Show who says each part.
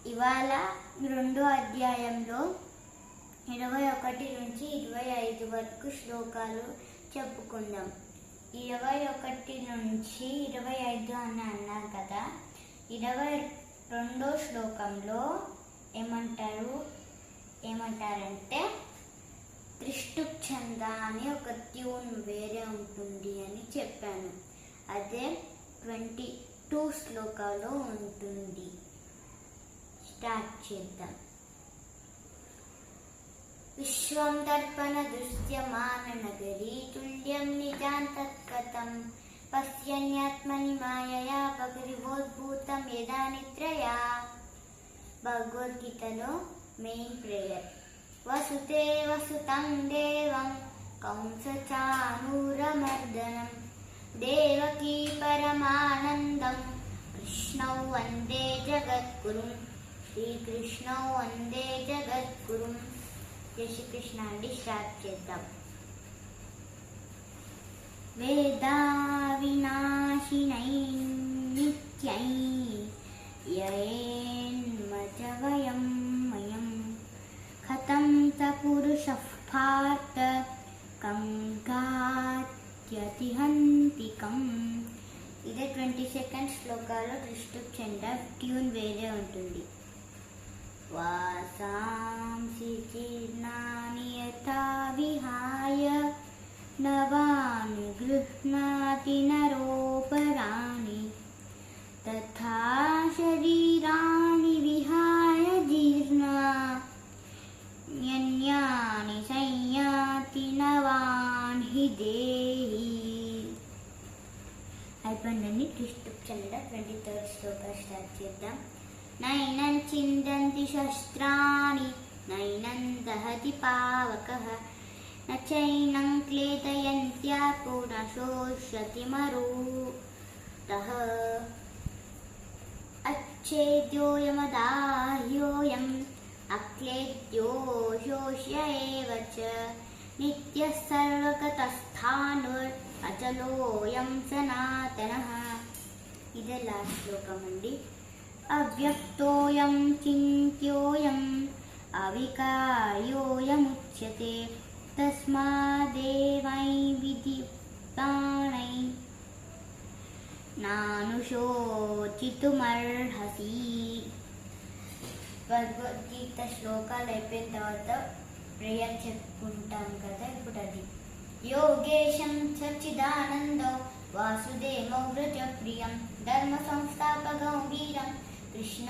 Speaker 1: ఇవాళ రెండో అధ్యాయంలో 21 నుంచి 25 వరకు శ్లోకాలు చెప్పుకుందాం. 21 నుంచి 25 అని అన్నాం కదా. 22వ శ్లోకంలో ఏమంటారంటే త్రిష్టుప్ ఛంద అని ఒక ట్యూన్ వేరే ఉంటుంది అని చెప్పాను. అదే 22 శ్లోకాల్లో ఉంటుంది. స్టార్ట్ చేద్దాం. విశ్వం దర్పణ దృశ్యమాన నగరీ తుల్యం నిజాంతత్కతం పశ్యన్యాత్మని మాయయా పగరివోద్భూతం యదా నిద్రయా. భగవద్గీతలో మెయిన్ ప్రేయర్. వసుతే వసుతం దేవం కంసచానూరమర్దనం దేవకీ పరమానందం కృష్ణౌ వందే జగద్గురుం శ్రీకృష్ణౌ వందే జగద్గురుం. జై శ్రీకృష్ణ అండి. స్టార్ట్ చేద్దాం. వేదా వినాశినై నిత్యై యయేన్మజవయం మయం కథం స పురుషః పార్థ కంగాత్యతిహంతికం. ఇదే 22nd శ్లోకాలో త్రిష్టుప్ ఛంద ట్యూన్ వేరే ఉంటుంది. వాసాంసి జీర్ణాని యథా విహాయ నవాని గృహ్ణాతి నరోపరాణి తథా శరీరాణి విహాయ జీర్ణాన్యాని సంయాతి నవాని దేహి. అయిపోయిందండి. త్రిష్టుప్ ఛంద 23rd శ్లోక స్టార్ట్ చేద్దాం. నైనం చిందంతి శస్త్రాణి నైనం దహతి పావకః నచైనం క్లేదయంత్యాపో న శోష్యతి మరుతః అచ్ఛేద్యోయమదాహ్యోయం అక్లేద్యో శోష్య ఏవ చ నిత్యః సర్వగతస్థాణుర్ అచలోయం సనాతనః. ఇదే లాస్ట్ శ్లోకం అండి. అవ్యక్తోయం చింత్యోయం అవికార్యోయముచ్యతే తస్మాదేవై విధిప్తానై నానుశోచితుమర్హసి. భగవద్గీత శ్లోకాలు అయిపోయిన తర్వాత ప్రేయర్ చెప్పుకుంటాం కదా. ఇప్పుడు అది యోగేశం సచ్చిదానందో వాసుదేవో వ్రజప్రియం ధర్మ సంస్థాపకం వీరం కృష్ణ